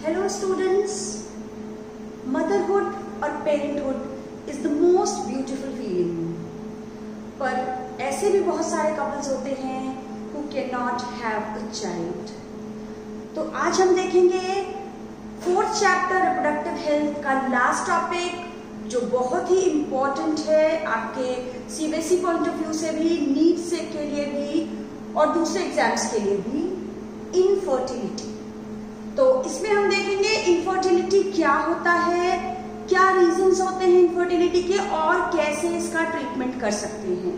Hello students, motherhood और parenthood is the most beautiful feeling. पर ऐसे भी बहुत सारे कपल्स होते हैं who cannot have a child. तो आज हम देखेंगे 4th चैप्टर रिप्रोडक्टिव हेल्थ का लास्ट टॉपिक जो बहुत ही इम्पोर्टेंट है आपके सीबीएसई पॉइंट ऑफ व्यू से भी, नीट से के लिए भी और दूसरे एग्जाम्स के लिए भी, इनफर्टिलिटी. तो इसमें हम देखेंगे इनफर्टिलिटी क्या होता है, क्या रीजंस होते हैं इनफर्टिलिटी के और कैसे इसका ट्रीटमेंट कर सकते हैं.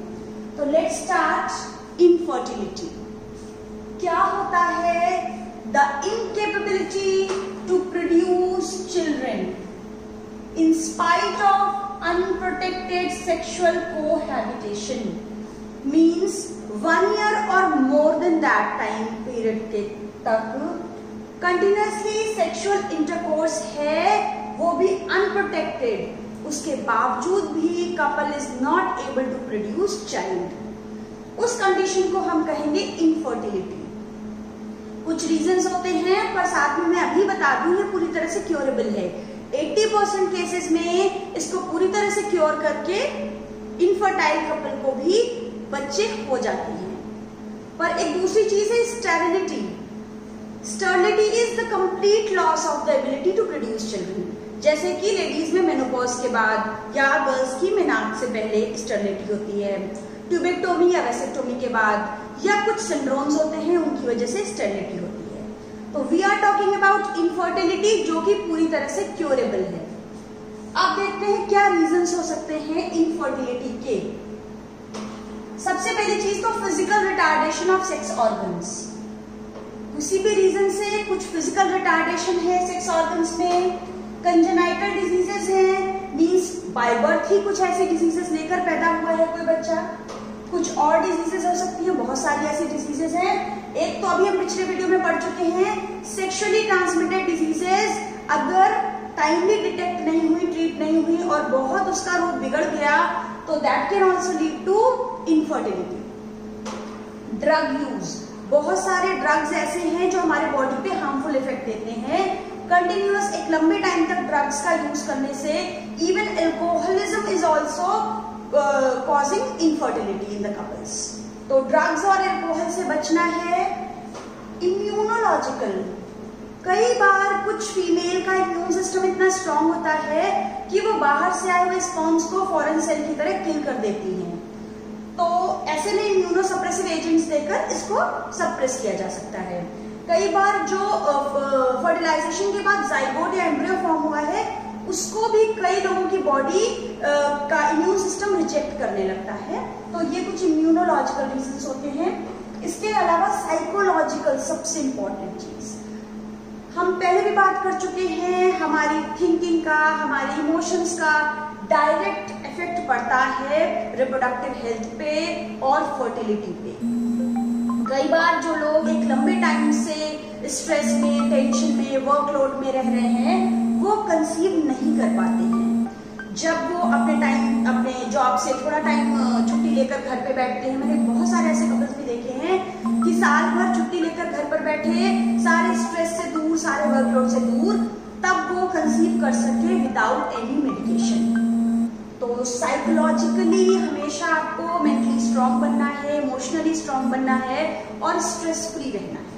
तो लेट्स स्टार्ट. इनफर्टिलिटी क्या होता है? The incapability to produce children in spite of unprotected sexual cohabitation means 1 year or more than that time period के तक continuously sexual intercourse है, वो भी unprotected, उसके बावजूद भी couple is not able to produce child. उस कंडीशन को हम कहेंगे infertility. कुछ रीजंस होते हैं पर साथ में मैं अभी बता दूं ये पूरी तरह से क्योरेबल है. 80% केसेस में इसको पूरी तरह से क्योर करके इनफर्टाइल कपल को भी बच्चे हो जाते हैं. पर एक दूसरी चीज है sterility. Sterility is the complete loss of the ability to produce children. जैसे कि लेडीज में मेनोपॉज के बाद या गर्ल्स की मेनार्क से पहले स्टेरिलिटी होती है, ट्यूबेक्टोमी या वेसेक्टोमी के बाद, या कुछ सिंड्रोम्स होते हैं उनकी वजह से स्टेरिलिटी होती है. तो we are talking about infertility जो कि पूरी तरह से क्योरेबल है. अब देखते हैं क्या रीजंस हो सकते हैं इनफर्टिलिटी के. सबसे पहली चीज तो physical retardation of sex organs. किसी भी रीजन से कुछ फिजिकल रिटार्डेशन है सेक्स ऑर्गन्स में, कंजेनाइटल डिजीजेस हैं, मींस बाय बर्थ ही कुछ ऐसी डिजीजेस लेकर पैदा हुआ है कोई बच्चा, कुछ और डिजीजेस हो सकती है, बहुत सारी ऐसी डिजीजेस हैं. एक तो अभी हम पिछले वीडियो में पढ़ चुके हैं सेक्सुअली ट्रांसमिटेड डिजीजेस. अगर टाइमली डिटेक्ट नहीं हुई, ट्रीट नहीं हुई और बहुत उसका रूप बिगड़ गया तो that can also lead to infertility. Drug use, बहुत सारे ड्रग्स ऐसे हैं जो हमारे बॉडी पे हार्मफुल इफेक्ट देते हैं. कंटिन्यूअस एक लंबे टाइम तक ड्रग्स का यूज करने से even alcoholism is also causing infertility in the couples. तो ड्रग्स और एल्कोहल से बचना है. इम्यूनोलॉजिकल, कई बार कुछ फीमेल का इम्यून सिस्टम इतना स्ट्रांग होता है कि वो बाहर से आए हुए स्पर्म्स को फॉरेन सेल की तरह किल कर देती हैं. तो ऐसे में इम्यूनो सप्रेसिव एजेंट्स देकर इसको सप्रेस किया जा सकता है. कई बार जो फर्टिलाइजेशन के बाद जाइगोट या एम्ब्रियो फॉर्म हुआ है उसको भी कई लोगों की बॉडी का इम्यून सिस्टम रिजेक्ट करने लगता है. तो ये कुछ इम्यूनोलॉजिकल रीजंस होते हैं. इसके अलावा साइकोलॉजिकल, सबसे इंपॉर्टेंट चीज हम पहले भी बात कर चुके हैं, हमारी थिंकिंग का, हमारे इमोशंस का डायरेक्ट इफेक्ट पड़ता है रिप्रोडक्टिव हेल्थ पे और फर्टिलिटी पे. कई बार जो लोग एक लंबे टाइम से स्ट्रेस में, टेंशन में, वर्कलोड में रह रहे हैं वो कंसीव नहीं कर पाते हैं. जब वो अपने जॉब से थोड़ा टाइम छुट्टी लेकर घर पे बैठते हैं, मैंने बहुत सारे ऐसे कपल्स भी देखे हैं कि साल भर छुट्टी लेकर घर पर बैठे, सारे स्ट्रेस से दूर, सारे वर्कलोड से दूर, तब वो कंसीव कर सके विदाउट एनी मेडिकेशन. तो साइकोलॉजिकली हमेशा आपको मेंटली स्ट्रांग बनना है, इमोशनली स्ट्रांग बनना है और स्ट्रेस फ्री रहना है.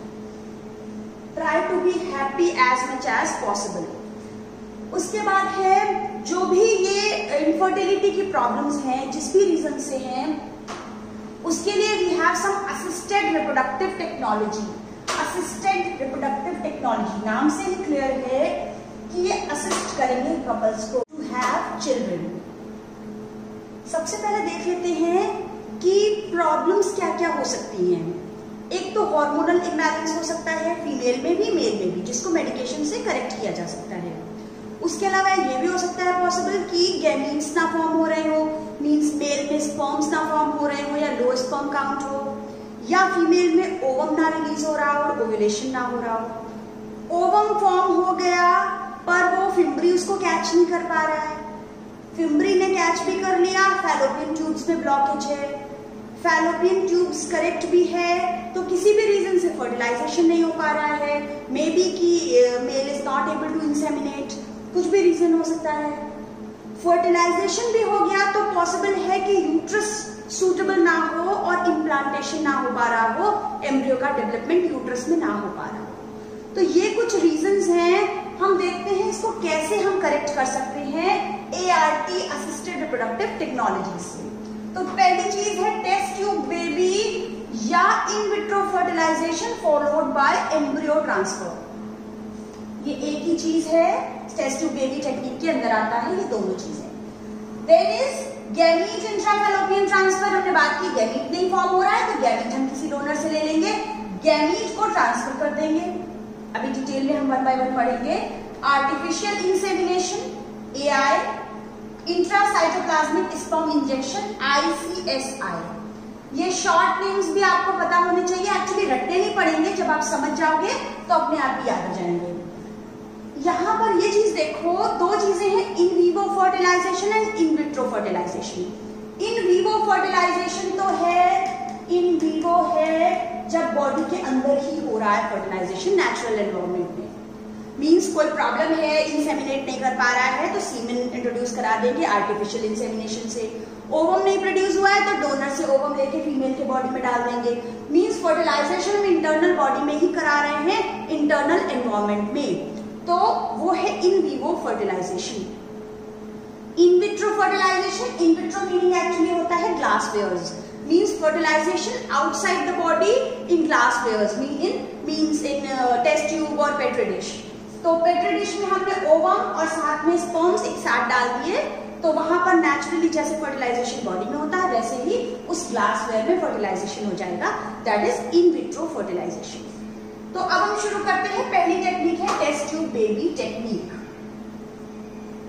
Try to be happy as much as possible. उसके बाद है जो भी ये इनफर्टिलिटी की प्रॉब्लम्स हैं, जिस भी रीजन से हैं, उसके लिए we have some assisted reproductive technology. Assisted reproductive technology नाम से ही क्लियर है कि ये असिस्ट करेंगे कपल्स को टू हैव चिल्ड्रन. सबसे पहले देख लेते हैं कि प्रॉब्लम्स क्या क्या हो सकती हैं. एक तो हार्मोनल इम्बैलेंस हो सकता है फीमेल में भी, मेल में भी, जिसको मेडिकेशन से करेक्ट किया जा सकता है. उसके अलावा ये भी हो सकता है पॉसिबल कि गैमीट्स ना फॉर्म हो रहे हो, मींस मेल में स्पर्म्स ना फॉर्म हो रहे हो या लो स्पर्म काउंट हो, या फीमेल में ओवम ना रिलीज हो रहा हो, ओव्यूलेशन ना हो रहा हो. ओवम फॉर्म हो गया पर वो फिम्बरी उसको कैच नहीं कर पा रहा है, फिम्बरी ने कैच भी कर लिया, फैलोपियन ट्यूब्स में ब्लॉकेज है, फैलोपियन ट्यूब्स करेक्ट भी है तो किसी भी रीजन से फर्टिलाइजेशन नहीं हो पा रहा है, मे बी कि male is not able to inseminate, कुछ भी रीजन हो सकता है। फर्टिलाइजेशन भी हो गया तो पॉसिबल है कि यूट्रस सूटेबल ना हो और इम्प्लांटेशन ना हो पा रहा हो, एम्ब्रियो का डेवलपमेंट यूट्रस में ना हो पा रहा हो। तो ये कुछ रीजंस हैं। हम देखते हैं इसको कैसे हम करेक्ट कर सकते हैं ART असिस्टेड रिप्रोडक्टिव टेक्नोलॉजी से। तो पहली चीज है टेस्ट ट्यूब बेबी या in vitro fertilization followed by embryo transfer. ये एक ही चीज है, टेस्ट ट्यूब बेबी टेक्निक के अंदर आता है ये दोनों चीजें। There is gamete intrafallopian transfer, हमने बात की गैमीट नहीं फॉर्म हो रहा है तो गैमीट हम किसी डोनर से ले लेंगे, गैमीट को ट्रांसफर कर देंगे। अभी डिटेल में हम 1 बाय 1 पढ़ेंगे। Artificial insemination AI, intracytoplasmic sperm injection ICSI। ये शॉर्ट नेम्स भी आपको पता होने चाहिए, एक्चुअली रटने नहीं पड़ेंगे, जब आप समझ जाओगे तो अपने आप ही याद आ जाएंगे। यहां पर ये चीज देखो, दो चीजें हैं, in vivo fertilization and in vitro fertilization. In vivo fertilization तो है, इन वीवो है जब बॉडी के अंदर ही हो रहा है फर्टिलाइजेशन नेचुरल एनवायरनमेंट में। मींस कोई प्रॉब्लम है, इंसेमिनेट नहीं कर पा रहा है तो सीमेन इंट्रोड्यूस करा देंगे आर्टिफिशियल इंसेमिनेशन से। ओवम नहीं प्रोड्यूस हुआ है तो डोनर से ओवम लेके फीमेल के बॉडी में डाल देंगे। मींस फर्टिलाइजेशन हम इंटरनल बॉडी में ही करा रहे हैं, इंटरनल एनवायरनमेंट में, तो वो है in vivo fertilization. In vitro fertilization, in vitro meaning actually होता है glass wares, means fertilization outside the body in glass pairs, means in test tube और petri dish। तो petri dish में हमने ओवम और साथ में स्पर्म्स एक साथ डाल दिए, तो वहां पर नेचुरली जैसे फर्टिलाइजेशन बॉडी में होता है वैसे ही उस ग्लास वेयर में फर्टिलाइजेशन हो जाएगा, that is in vitro fertilization. तो अब हम शुरू करते हैं। पहली टेक्निक है टेस्ट ट्यूब बेबी टेक्निक।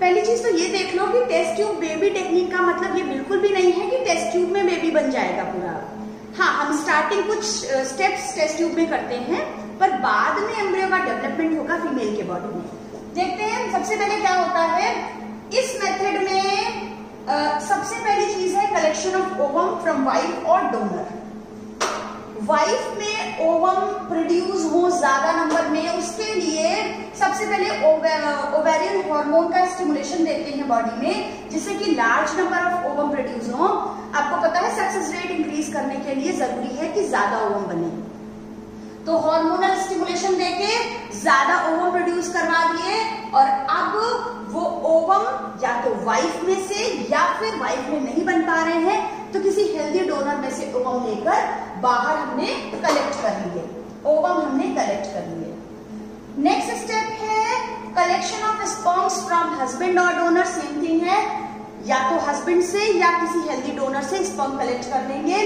पहली चीज तो ये देख लो कि टेस्ट ट्यूब बेबी टेक्निक का मतलब ये बिल्कुल भी नहीं है कि टेस्ट ट्यूब में बेबी बन जाएगा पूरा। हाँ, हम स्टार्टिंग कुछ स्टेप्स टेस्ट ट्यूब में करते हैं, पर बाद में एम्ब्रियो का डेवलपमेंट होगा फीमेल के बॉडी में। देखते हैं सबसे पहले क्या होता है इस मेथड में। सबसे पहली चीज है collection of ovum from wife और डोनर। वाइफ में ओवम प्रोड्यूस हो ज्यादा नंबर में, उसके लिए सबसे पहले ओवेरियन हार्मोन का स्टिमुलेशन देते हैं बॉडी में, जिससे कि large number of ovum produce हो। आपको पता है सक्सेस रेट इंक्रीज करने के लिए जरूरी है कि ज्यादा ओवम बने, तो हार्मोनल स्टिमुलेशन देके ज्यादा ओवम प्रोड्यूस करवा दिए, और अब वो ओवम या तो वाइफ में से या फिर वाइफ में नहीं बन पा रहे हैं तो किसी हेल्दी डोनर में से ओवम लेकर बाहर हमने कलेक्ट कर लिए, ओवम हमने कलेक्ट कर लिए। नेक्स्ट स्टेप है collection of sperms from husband और डोनर। सेम थिंग है, या तो हस्बैंड से या किसी हेल्दी डोनर से स्पर्म कलेक्ट कर लेंगे,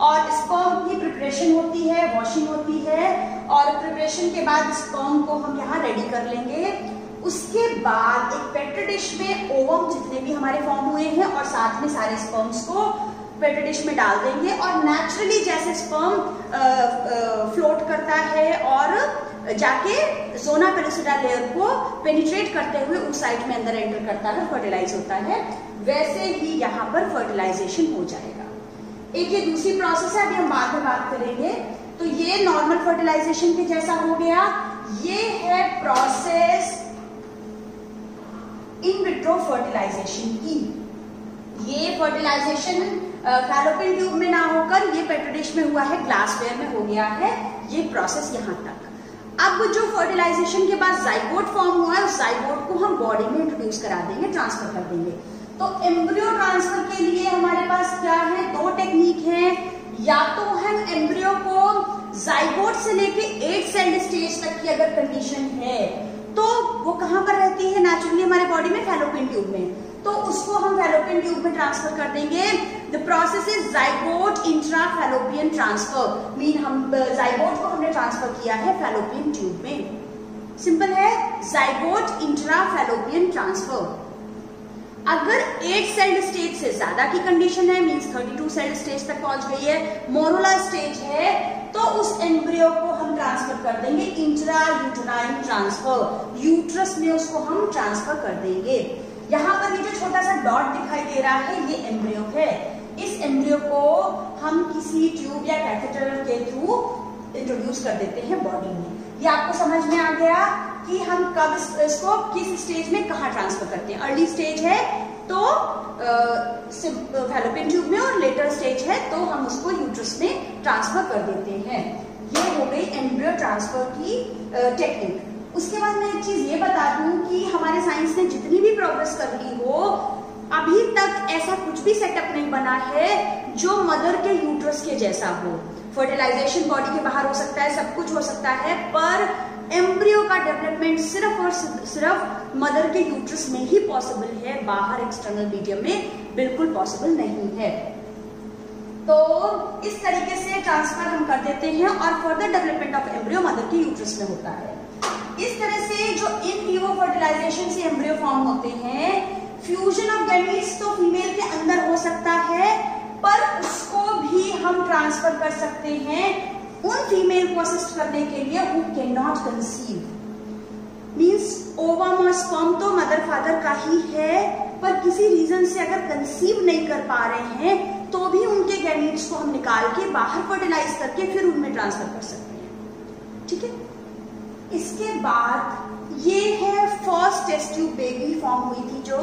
और स्पर्म की प्रिपरेशन होती है, वॉशिंग होती है, और प्रिपरेशन के बाद स्पर्म को हम यहाँ रेडी कर लेंगे। उसके बाद एक पेट्री डिश में ओवम जितने भी हमारे फॉर्म हुए हैं और साथ में सारे स्पर्म्स को पेट्री डिश में डाल देंगे, और नेचुरली जैसे स्पर्म फ्लोट करता है और जाके जोना पेलिसिडा लेयर को पेनिट्रेट करते हुए उस साइट में अंदर एंटर करता है, फर्टिलाइज होता है, वैसे ही यहाँ पर फर्टिलाइजेशन हो जाएगा। एक ये दूसरी प्रोसेस है, अभी हम बाद में बात करेंगे। तो ये नॉर्मल फर्टिलाइजेशन के जैसा हो गया। ये है प्रोसेस इन विट्रो फर्टिलाइजेशन की। ये फर्टिलाइजेशन फैलोपियन ट्यूब में ना होकर ये पेट्री डिश में हुआ है, ग्लासवेयर में हो गया है ये प्रोसेस यहाँ तक। अब जो फर्टिलाइजेशन के बाद जाइगोट फॉर्म हुआ है, उस जाइगोट को हम बॉडी में इंट्रोड्यूस करा देंगे, ट्रांसफर कर देंगे। तो एम्ब्रियो ट्रांसफर के लिए हमारे पास क्या है, दो टेक्निक है। या तो हम एम्ब्रियो को जाइगोट से लेके 8 सेल स्टेज तक की अगर कंडीशन है तो वो कहां पर रहती है नेचुरली हमारे बॉडी में, फैलोपियन ट्यूब में, तो उसको हम फैलोपियन ट्यूब में ट्रांसफर कर देंगे। The process is zygote intra fallopian transfer, mean हम जाइगोट को हमने ट्रांसफर किया है फैलोपियन ट्यूब में। सिंपल है, जाइगोट इंट्रा फैलोपियन ट्रांसफर। अगर 8 सेल स्टेज से ज्यादा की कंडीशन है, मींस 32 सेल स्टेज तक पहुंच गई है, मोरुला स्टेज है, तो उस एम्ब्रियो को हम ट्रांसफर कर देंगे इंट्रा यूटेराइन ट्रांसफर, यूट्रस में उसको हम ट्रांसफर कर देंगे। यहाँ पर ये जो छोटा सा डॉट दिखाई दे रहा है ये एम्ब्रियो है। इस एम्ब्रियो को हम किसी ट्यूब या कैथेटर के थ्रू इंट्रोड्यूस कर देते हैं बॉडी में। ये आपको समझ में आ गया कि हम कब इसको किस स्टेज में कहाँ ट्रांसफर करते हैं। अर्ली स्टेज है तो फैलोपियन ट्यूब में, और लेटर स्टेज है तो हम उसको यूट्रस में ट्रांसफर कर देते हैं। ये हो गई एम्ब्रियो ट्रांसफर की टेक्निक। उसके बाद मैं एक चीज ये बता दूं कि हमारे साइंस ने जितनी भी प्रोग्रेस कर ली हो, अभी तक ऐसा कुछ भी सेटअप नहीं बना है जो मदर के यूट्रस के जैसा हो। फर्टिलाइजेशन बॉडी के बाहर हो सकता है, सब कुछ हो सकता है, पर एम्ब्रियो का डेवलपमेंट सिर्फ और सिर्फ मदर के यूट्रस में ही पॉसिबल है, बाहर एक्सटर्नल मीडियम में बिल्कुल पॉसिबल नहीं है। तो इस तरीके से ट्रांसफर हम कर देते हैं और further development of embryo mother के यूट्रस में होता है। इस तरह से जो इन विवो फर्टिलाइजेशन से एम्ब्रियो फॉर्म होते हैं, फ्यूजन ऑफ गैमीट्स तो फीमेल के अंदर हो सकता है, पर उसको भी हम ट्रांसफर कर सकते हैं उन फीमेल को असिस्ट करने के लिए who can not conceive. Means ovum और स्पर्म तो मदर फादर का ही है, पर किसी रीजन से अगर कंसीव नहीं कर पा रहे हैं तो भी उनके गैमीट्स को हम निकाल के बाहर फर्टिलाइज करके फिर उनमें ट्रांसफर कर सकते हैं। ठीक है, इसके बाद ये है first test tube baby form हुई थी, जो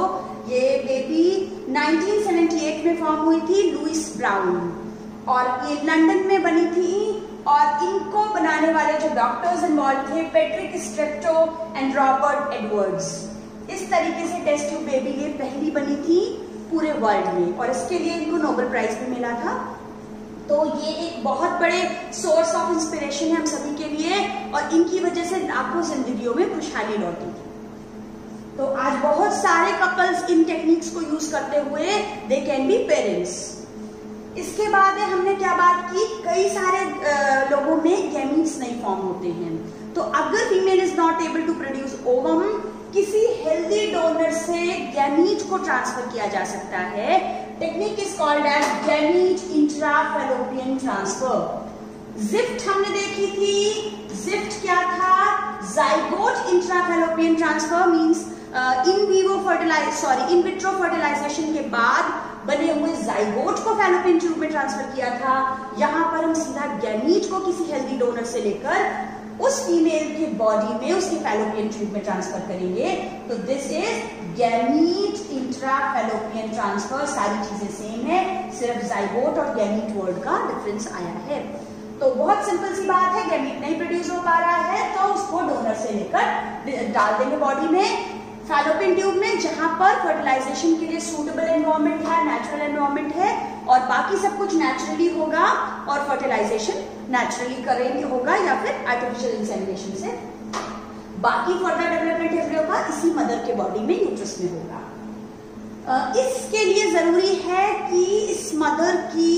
ये बेबी 1978 में फॉर्म हुई थी, लुइस ब्राउन, और ये लंदन में बनी थी। और इनको बनाने वाले जो डॉक्टर्स इन्वॉल्व थे, Patrick Steptoe and Robert Edwards. इस तरीके से टेस्ट ट्यूब बेबी ये पहली बनी थी पूरे वर्ल्ड में, और इसके लिए इनको नोबेल प्राइज भी मिला था। तो ये एक बहुत बड़े सोर्स ऑफ इंस्पिरेशन है हम सभी के लिए, और इनकी वजह से लाखों जिंदगियों में खुशहाली लौटी। तो आज बहुत सारे कपल्स इन टेक्निक्स को यूज करते हुए दे कैन बी पेरेंट्स। इसके बाद हमने क्या बात की, कई सारे लोगों में गैमीट्स नहीं फॉर्म होते हैं। तो अगर female is not able to produce ovum, किसी हेल्दी डोनर से गैमीट को ट्रांसफर किया जा सकता है। Technique is called as gamete intrafallopian transfer. GIFT हमने देखी थी। जिफ्ट क्या था? Zygote intrafallopian transfer means in vitro fertilization के बाद बने हुए जाइगोट को फैलोपियन ट्यूब में ट्रांसफर किया था। यहाँ पर हम सीधा गैमीट को किसी हेल्दी डोनर से लेकर उस फीमेल के बॉडी में उसके फैलोपियन ट्यूब में ट्रांसफर करेंगे। तो this is gamete intrafallopian transfer. सारी चीजें सेम है, सिर्फ जाइगोट और गैमीट वर्ड का डिफरेंस आया है। तो बहुत सिंपल सी बात है, गैमीट नहीं प्रोड्यूस हो पा रहा है तो उसको डोनर से लेकर डाल देंगे बॉडी में, फैलोपियन ट्यूब में, जहां पर फर्टिलाइजेशन के लिए सूटेबल एनवायरनमेंट है, नेचुरल एनवायरनमेंट है, और बाकी सब कुछ नेचुरली होगा और फर्टिलाइजेशन नेचुरली करेंगे होगा या फिर आर्टिफिशियल इंसेमिनेशन से। बाकी फर्दर डेवलपमेंट एम्ब्रियो का इसी मदर के बॉडी में, यूट्रस में होगा। इसके लिए जरूरी है कि इस मदर की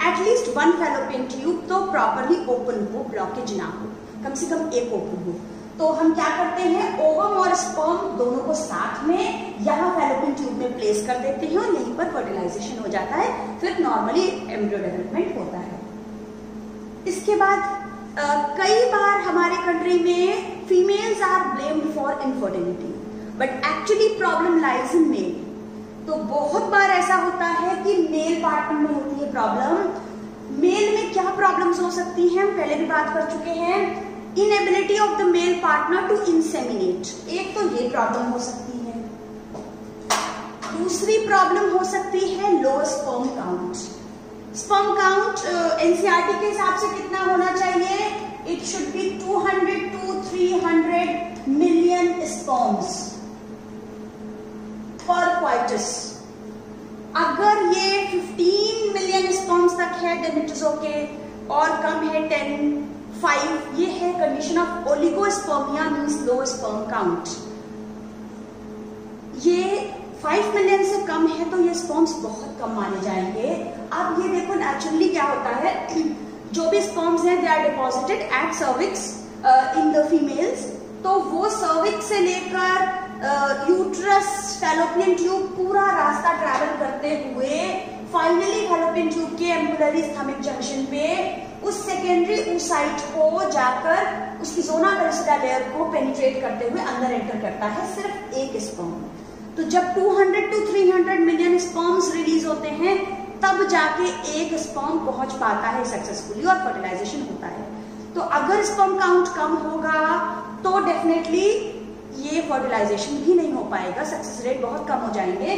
एटलीस्ट वन फैलोपियन ट्यूब तो प्रॉपरली ओपन हो, ब्लॉकेज ना हो, कम से कम एक ओपन हो। तो हम क्या करते हैं, ओवम और स्पर्म दोनों को साथ में यहाँ फैलोपियन ट्यूब में प्लेस कर देते हैं और यहीं पर फर्टिलाइजेशन हो जाता है, फिर नॉर्मली एम्ब्रियो डेवलपमेंट होता है। इसके बाद कई बार हमारे कंट्री में females are blamed for infertility, but actually problem lies in male. तो बहुत बार ऐसा होता है कि मेल पार्टनर में होती है प्रॉब्लम। मेल में क्या प्रॉब्लम्स हो सकती हैं, हम पहले भी बात कर चुके हैं। Inability of the male partner to inseminate, एक तो ये प्रॉब्लम हो सकती है। दूसरी प्रॉब्लम हो सकती है low sperm count. Sperm count NCERT के हिसाब से कितना होना चाहिए? It should be 200 to 300 million sperms पर क्वाइटस। अगर ये 15 मिलियन स्पर्म्स तक है देन इट इज ओके, और कम है 10, 5, ये है condition of oligospermia means low sperm count. ये 5 मिलियन से कम है तो ये स्पर्म्स बहुत कम माने जाएंगे। अब ये देखो नेचुरली क्या होता है, जो भी स्पर्म्स हैं they are deposited at cervix in the females, तो वो सर्विक्स से लेकर यूट्रस, फैलोपियन ट्यूब पूरा रास्ता ट्रैवल करते हुए फाइनली फैलोपियन ट्यूब के एम्बुलरी स्थमिक जंक्शन पे उस सेकेंडरी ऊसाइट को जाकर उसकी जोना पेरिसिडा लेयर को पेनिट्रेट करते हुए अंदर एंटर करता है सिर्फ एक स्पर्म। तो जब 200 to 300 मिलियन स्पर्म्स रिलीज होते हैं तब जाके एक स्पर्म पहुंच पाता है सक्सेसफुली और फर्टिलाइजेशन होता है। तो अगर स्पर्म काउंट कम होगा तो डेफिनेटली ये फर्टिलाइजेशन भी नहीं हो पाएगा, सक्सेस रेट बहुत कम हो जाएंगे।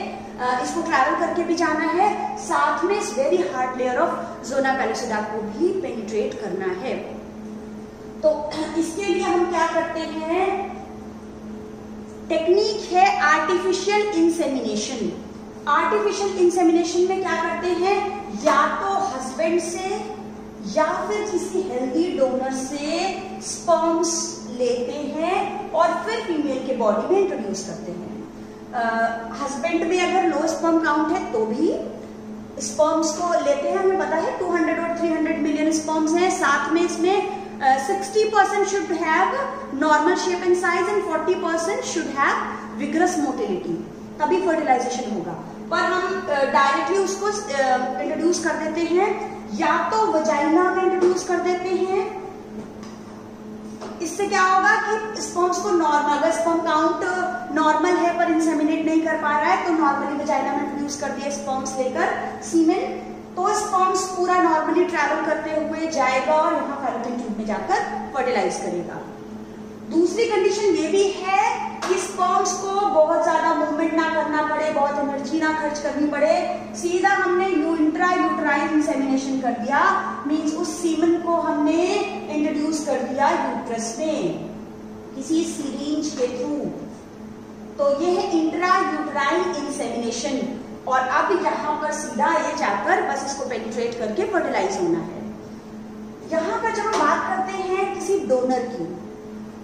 इसको ट्रैवल करके भी जाना है, साथ में इस very hard layer of zona pellucida को भी पेनिट्रेट करना है। तो इसके लिए हम क्या करते हैं, टेक्निक है आर्टिफिशियल इंसेमिनेशन। आर्टिफिशियल इंसेमिनेशन में क्या करते हैं, या तो हस्बैंड से या फिर किसी हेल्दी डोनर से स्पर्म्स लेते हैं और फिर फीमेल के बॉडी में इंट्रोड्यूस करते हैं। हस्बैंड में अगर लो स्पर्म काउंट है तो भी स्पर्म्स को लेते हैं, हमें पता है 200 और 300 मिलियन स्पर्म्स हैं, साथ में इसमें 60% should have normal shape and size and 40% should have vigorous motility, तभी फर्टिलाइजेशन होगा। पर हम डायरेक्टली उसको इंट्रोड्यूस कर देते हैं, या तो वजाइना में इंट्रोड्यूस कर देते हैं। इससे क्या होगा कि स्पर्म्स को नॉर्मल, अगर स्पर्म काउंट नॉर्मल है पर इंसेमिनेट नहीं कर पा रहा है तो नॉर्मली वजाइना में इंट्रोड्यूस कर दिया स्पर्म्स लेकर सीमेन, तो स्पर्म्स पूरा नॉर्मली ट्रैवल करते हुए जाएगा और यहाँ फैलोपियन ट्यूब में जाकर फर्टिलाइज करेगा। दूसरी कंडीशन ये भी है कि स्पर्म्स को बहुत ज्यादा मूवमेंट ना करना पड़े, बहुत एनर्जी ना खर्च करनी पड़े, सीधा हमने इंट्रा यूट्राइन इंसेमिनेशन कर दिया, मींस उस सीमन को हमने इंट्रोड्यूस कर दिया यूट्रस में किसी सिरिंज के थ्रू। तो ये है इंट्रा यूट्राइन इंसेमिनेशन, और अब यहाँ पर सीधा ये जाकर बस इसको पेनिट्रेट करके फर्टिलाइज होना है। यहाँ पर जब हम बात करते हैं किसी डोनर की,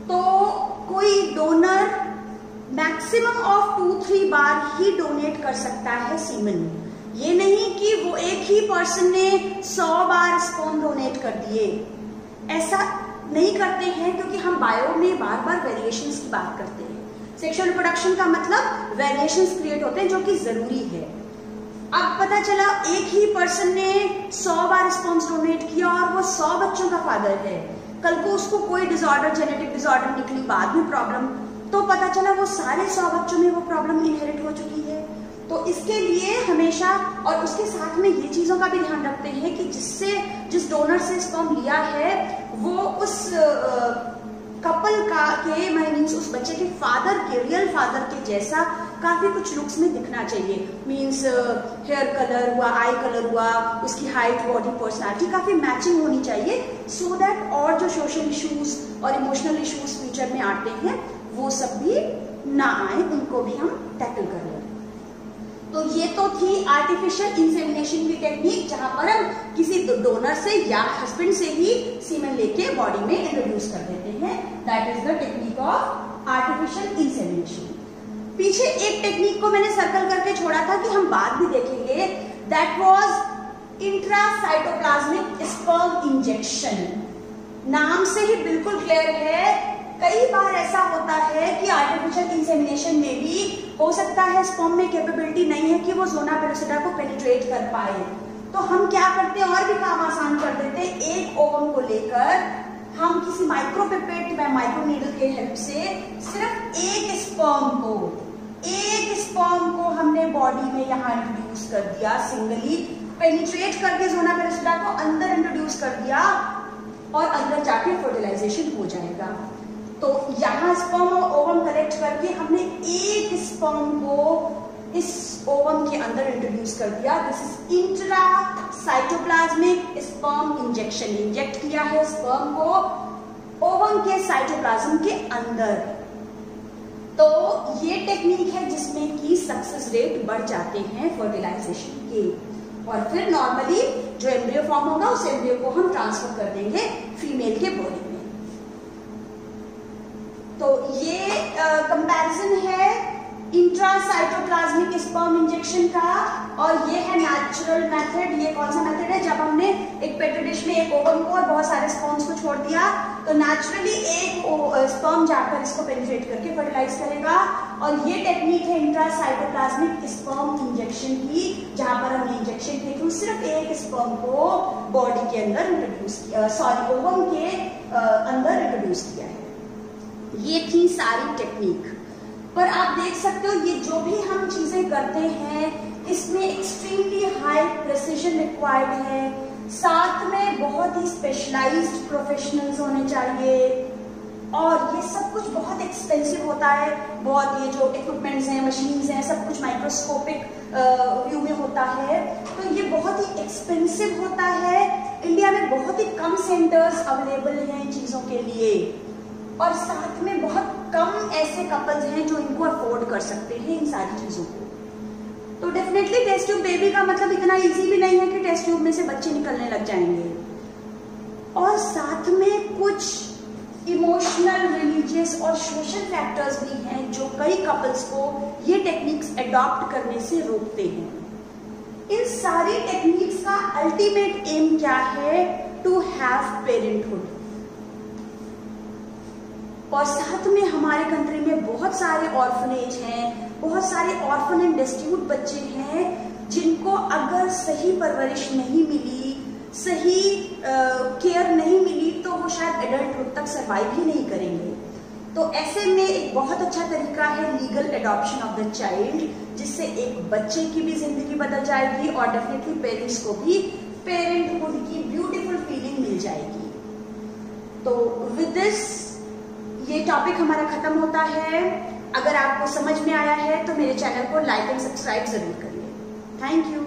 तो कोई donor maximum of 2-3 bar he donate कर सकता है सीमन। ये नहीं कि वो एक ही पर्सन ने 100 बार स्पर्म डोनेट कर दिए, ऐसा नहीं करते हैं, क्योंकि हम बायो में बार बार वेरिएशंस की बात करते हैं। सेक्सुअल रिप्रोडक्शन का मतलब वेरिएशंस क्रिएट होते हैं जो कि जरूरी है। अब पता चला एक ही पर्सन ने 100 बार स्पर्म्स डोनेट किया और वो 100 बच्चों का फादर है, कल को उसको कोई डिसऑर्डर, जेनेटिक डिसऑर्डर निकली, बाद में प्रॉब्लम, तो पता चला वो सारे 100 बच्चों में वो प्रॉब्लम इनहेरिट हो चुकी है। तो इसके लिए हमेशा, और उसके साथ में ये चीजों का भी ध्यान रखते हैं कि जिस डोनर से स्पर्म लिया है वो उस कपल का के मीन्स उस बच्चे के फादर के, रियल फादर के जैसा काफी कुछ लुक्स में दिखना चाहिए। मीन्स हेयर कलर हुआ, आई कलर हुआ, उसकी हाइट, बॉडी, पर्सनालिटी काफी मैचिंग होनी चाहिए, सो दैट और जो सोशल इश्यूज और इमोशनल इश्यूज फ्यूचर में आते हैं वो सब भी ना आए, उनको भी हम टैकल कर लें। तो ये तो थी आर्टिफिशियल इंसेमिनेशन की टेक्निक, जहां पर हम किसी डोनर से या हस्बैंड से ही सीमेन लेके बॉडी में इंट्रोड्यूस कर देते हैं। That is the technique of artificial insemination. पीछे एक टेक्निक को मैंने सर्कल करके छोड़ा था कि हम बाद भी देखेंगे, that was intracytoplasmic sperm injection. नाम से ही बिल्कुल क्लियर है, कई बार ऐसा होता है कि आर्टिफिशियल इंसेमिनेशन में भी हो सकता है स्पर्म में कैपेबिलिटी नहीं है कि वो जोना पेलुसिडा को पेनिट्रेट कर पाए, तो हम क्या करते हैं, और भी काम आसान कर देते हैं। एक ओवम को लेकर हम किसी माइक्रोपिपेट में माइक्रो नीडल के हेल्प से सिर्फ एक स्पर्म को हमने बॉडी में यहाँ इंट्रोड्यूस कर दिया, सिंगली पेनिट्रेट करके जोना पेलुसिडा को अंदर इंट्रोड्यूस कर दिया और अंदर जाके फर्टिलाइजेशन हो जाएगा। तो यहाँ स्पर्म और ओवम कलेक्ट करके हमने एक स्पर्म को इस ओवम के अंदर इंट्रोड्यूस कर दिया। This is intracytoplasmic sperm injection. Inject किया है स्पर्म को ओवम के साइटोप्लाज्म के अंदर। तो ये टेक्निक है जिसमें कि सक्सेस रेट बढ़ जाते हैं फर्टिलाइजेशन के, और फिर नॉर्मली जो एम्ब्रियो फॉर्म होगा उस एम्ब्रियो को हम ट्रांसफर कर देंगे फीमेल के बॉडी में। तो ये कंपैरिजन है इंट्रासाइटोप्लाज्मिक स्पर्म इंजेक्शन का, और ये है नेचुरल मेथड। ये कौन सा मेथड है, जब हमने एक पेट्री डिश में एक ओवम को और बहुत सारे स्पर्म्स को छोड़ दिया तो नेचुरली एक स्पर्म जाकर इसको पेनिट्रेट करके फर्टिलाइज करेगा। और ये टेक्निक है इंट्रासाइटोप्लाज्मिक स्पर्म इंजेक्शन की, जहां पर हमने इंजेक्शन के थ्रू सिर्फ एक स्पर्म को बॉडी के अंदर इंट्रोड्यूस किया, सॉरी ओवम के अंदर इंट्रोड्यूस किया है। ये थी सारी टेक्निक। पर आप देख सकते हो ये जो भी हम चीजें करते हैं इसमें एक्सट्रीमली हाई प्रिसिजन रिक्वायर्ड है, साथ में बहुत ही स्पेशलाइज्ड प्रोफेशनल्स होने चाहिए, और ये सब कुछ बहुत एक्सपेंसिव होता है। बहुत ये जो इक्विपमेंट्स हैं, मशीन्स हैं, सब कुछ माइक्रोस्कोपिक व्यू में होता है, तो ये बहुत ही एक्सपेंसिव होता है। इंडिया में बहुत ही कम सेंटर्स अवेलेबल हैं इन चीज़ों के लिए, और साथ में बहुत कम ऐसे कपल्स हैं जो इनको अफोर्ड कर सकते हैं इन सारी चीज़ों को। तो डेफिनेटली टेस्ट ट्यूब बेबी का मतलब इतना इजी भी नहीं है कि टेस्ट ट्यूब में से बच्चे निकलने लग जाएंगे, और साथ में कुछ इमोशनल, रिलीजियस और सोशल फैक्टर्स भी हैं जो कई कपल्स को ये टेक्निक्स अडॉप्ट करने से रोकते हैं। इन सारी टेक्निक्स का अल्टीमेट एम क्या है? To have parenthood. और साथ में हमारे कंट्री में बहुत सारे ऑर्फनेज हैं, बहुत सारे ऑर्फन एंड डेस्टिट्यूट बच्चे हैं जिनको अगर सही परवरिश नहीं मिली, सही केयर नहीं मिली, तो वो शायद एडल्टहुड तक सर्वाइव ही नहीं करेंगे। तो ऐसे में एक बहुत अच्छा तरीका है legal adoption of the child, जिससे एक बच्चे की भी जिंदगी बदल जाएगी और डेफिनेटली पेरेंट्स को भी पेरेंटहुड की ब्यूटीफुल फीलिंग मिल जाएगी। तो विद दिस ये टॉपिक हमारा खत्म होता है। अगर आपको समझ में आया है तो मेरे चैनल को लाइक एंड सब्सक्राइब जरूर करिए। Thank you.